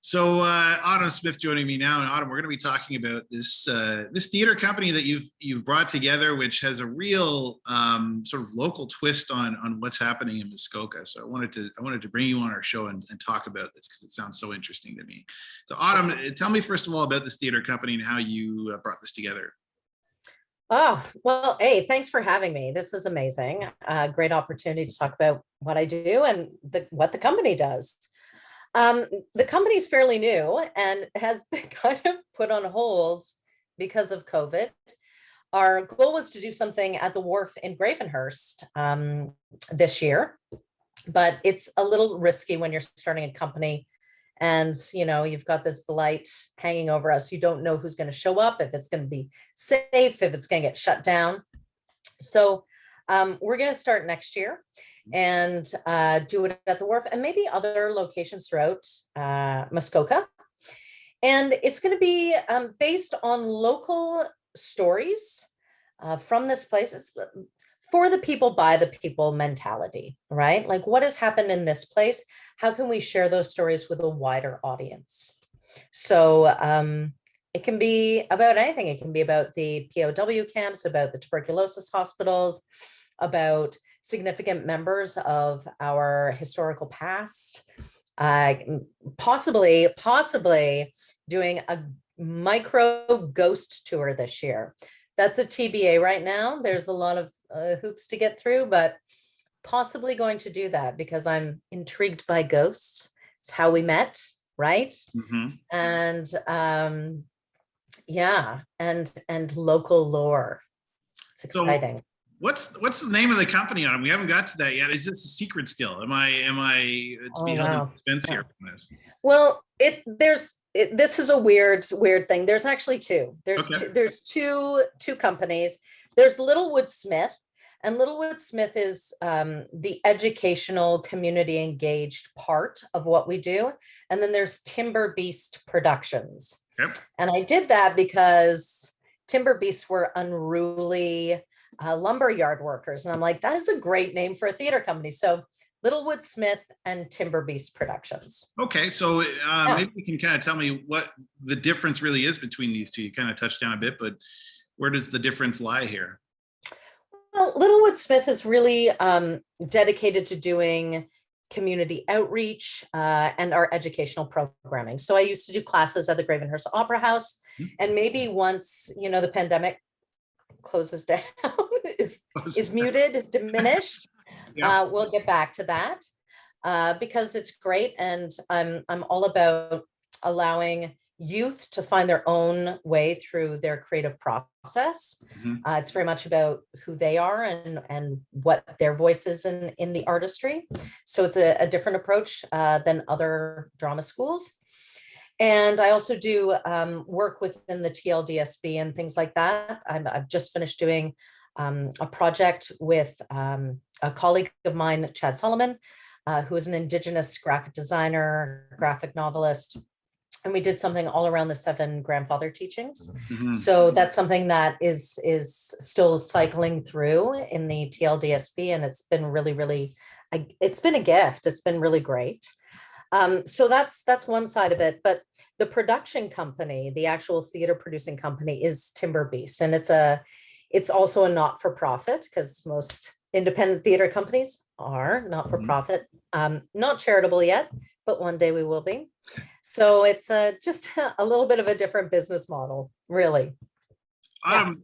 So Autumn Smith joining me now, and Autumn, we're going to be talking about this this theater company that you've brought together, which has a real sort of local twist on what's happening in Muskoka. So I wanted to bring you on our show and talk about this because it sounds so interesting to me. So Autumn, tell me first of all about this theater company and how you brought this together. Oh, well, hey, thanks for having me. This is amazing. Great opportunity to talk about what I do and what the company does. The company's fairly new and has been kind of put on hold because of COVID. Our goal was to do something at the wharf in Gravenhurst this year, but it's a little risky when you're starting a company and you've got this blight hanging over us. You don't know who's going to show up, if it's going to be safe, if it's going to get shut down. So we're going to start next year and do it at the wharf and maybe other locations throughout Muskoka. And it's going to be based on local stories from this place. It's for the people, by the people mentality, right? Like, what has happened in this place? How can we share those stories with a wider audience? So it can be about anything. It can be about the POW camps, about the tuberculosis hospitals, about significant members of our historical past, possibly doing a micro ghost tour this year. That's a TBA right now. There's a lot of hoops to get through, but possibly going to do that because I'm intrigued by ghosts. It's how we met, right? Mm-hmm. And yeah, and local lore. It's exciting. So what's the name of the company on it? We haven't got to that yet. Is this a secret still? Am I to be held in suspense here from this? Well, this is a weird thing. There's actually two. There's two companies. There's Littewoodsmith, and Littlewood-Smith is the educational, community engaged part of what we do. And then there's TimberBeast Productions. Yep. And I did that because TimberBeast were unruly lumberyard workers. And I'm like, that is a great name for a theater company. So Littlewood-Smith and TimberBeast Productions. Okay, so maybe you can kind of tell me what the difference really is between these two. You kind of touched on a bit, but where does the difference lie here? Well, Littlewood-Smith is really dedicated to doing community outreach and our educational programming. So I used to do classes at the Gravenhurst Opera House, and maybe once the pandemic closes down, is muted, diminished. Yeah. We'll get back to that because it's great, and I'm all about allowing youth to find their own way through their creative process. Mm-hmm. It's very much about who they are and what their voice is in the artistry. So it's a different approach than other drama schools. And I also do work within the TLDSB and things like that. I've just finished doing a project with a colleague of mine, Chad Solomon, who is an Indigenous graphic designer, graphic novelist. And we did something all around the 7 grandfather teachings. Mm-hmm. So that's something that is still cycling through in the TLDSB. And it's been really, it's been a gift. It's been really great. So that's one side of it. But the production company, the actual theater producing company, is TimberBeast. And it's also a not-for-profit, because most independent theater companies are not-for-profit, not charitable yet, but one day we will be. So it's just a little bit of a different business model, really. I'm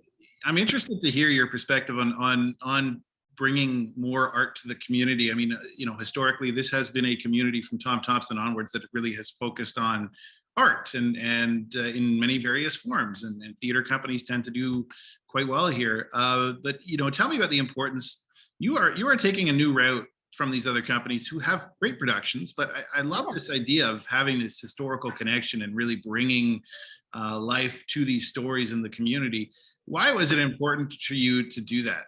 interested to hear your perspective on bringing more art to the community. I mean, historically, this has been a community from Tom Thompson onwards that really has focused on art and in many various forms, and theater companies tend to do quite well here. But tell me about the importance. You are taking a new route from these other companies who have great productions, but I love this idea of having this historical connection and really bringing life to these stories in the community. Why was it important to you to do that?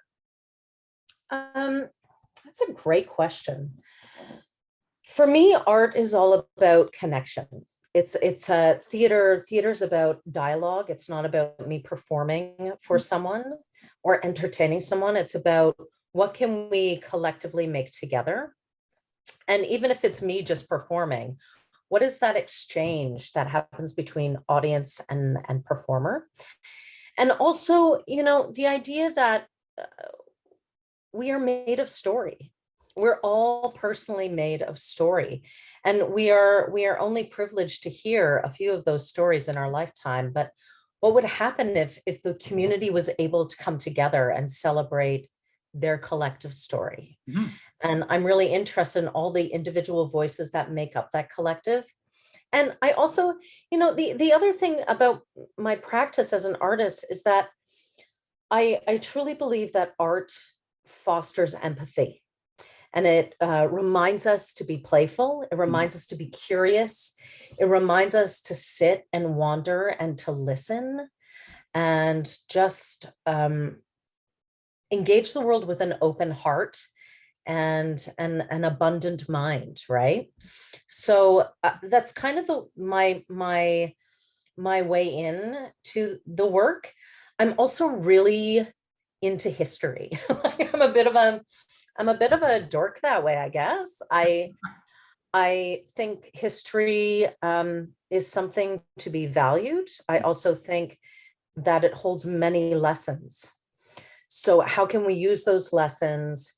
That's a great question. For me, art is all about connection. It's a theater's about dialogue. It's not about me performing for someone or entertaining someone. It's about what can we collectively make together? And even if it's me just performing, what is that exchange that happens between audience and performer? And also, the idea that we are made of story. We're all personally made of story. And we are only privileged to hear a few of those stories in our lifetime. But what would happen if the community was able to come together and celebrate their collective story? Mhm. And I'm really interested in all the individual voices that make up that collective. And I also, the other thing about my practice as an artist is that I truly believe that art fosters empathy. And it reminds us to be playful. It reminds us to be curious. It reminds us to sit and wander and to listen and just engage the world with an open heart and an abundant mind, right? So that's kind of my way in to the work. I'm also really into history. I'm a bit of a dork that way, I guess. I think history is something to be valued. I also think that it holds many lessons. So how can we use those lessons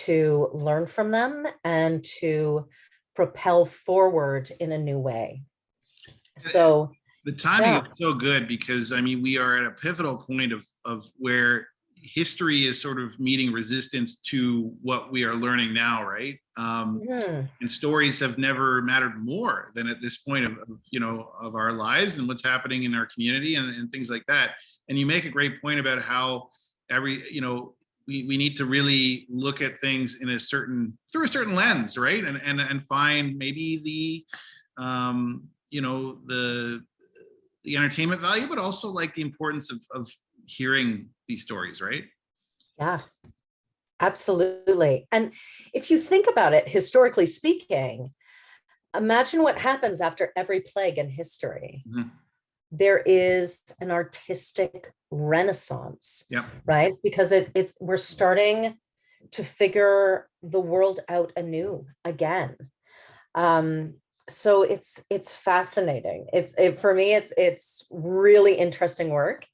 to learn from them and to propel forward in a new way? So the timing yeah. is so good because I mean, we are at a pivotal point of where history is sort of meeting resistance to what we are learning now, right? And stories have never mattered more than at this point of our lives and what's happening in our community and things like that. And you make a great point about how we need to really look at things through a certain lens, right? And find maybe the entertainment value, but also like the importance of hearing these stories, right? Yeah, absolutely. And if you think about it, historically speaking, imagine what happens after every plague in history. Mhm. There is an artistic renaissance, Yeah. right? Because we're starting to figure the world out anew again. So it's fascinating. For me, it's really interesting work.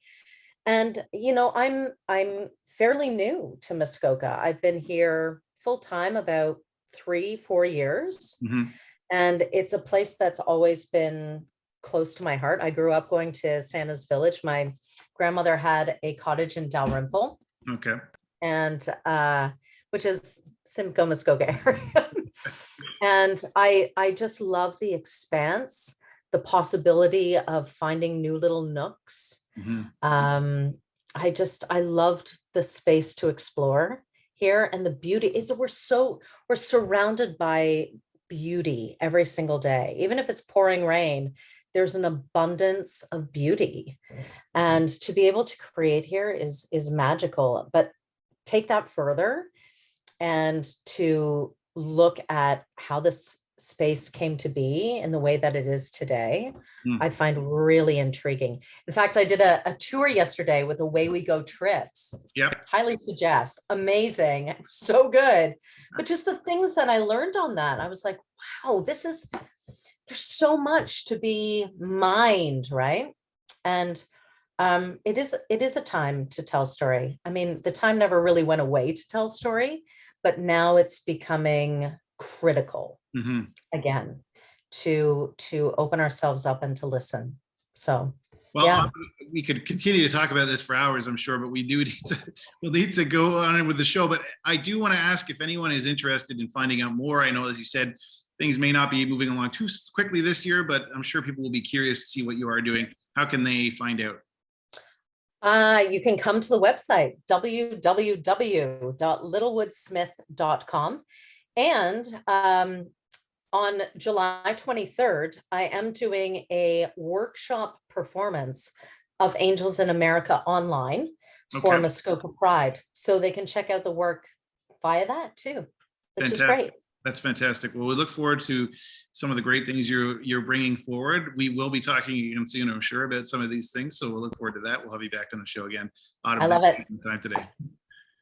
And I'm fairly new to Muskoka. I've been here full time about 3-4 years. Mhm. And it's a place that's always been close to my heart. I grew up going to Santa's Village. My grandmother had a cottage in Dalrymple, Okay. and which is Simcoe, Muskoka area. And I just love the expanse, the possibility of finding new little nooks. Mhm. I loved the space to explore here and the beauty. We're surrounded by beauty every single day. Even if it's pouring rain, there's an abundance of beauty. And to be able to create here is magical. But take that further and to look at how this space came to be in the way that it is today, I find really intriguing. In fact, I did a tour yesterday with Away We Go Trips. Yep. Highly suggest. Amazing. So good. But just the things that I learned on that, I was like, wow, there's so much to be mined, right? And it is a time to tell story. I mean, the time never really went away to tell story, but now it's becoming critical again to open ourselves up and to listen. So Well, yeah. we could continue to talk about this for hours, I'm sure, but we'll need to go on with the show. But I do want to ask if anyone is interested in finding out more. I know, as you said, things may not be moving along too quickly this year, but I'm sure people will be curious to see what you are doing. How can they find out? You can come to the website, www.littlewoodsmith.com. And on July 23rd, I am doing a workshop performance of Angels in America online for Muskoka Pride. So they can check out the work via that too, which is great. That's fantastic. Well, we look forward to some of the great things you're bringing forward. We will be talking again soon, I'm sure, about some of these things. So we'll look forward to that. We'll have you back on the show again. I love it. Time today.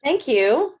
Thank you.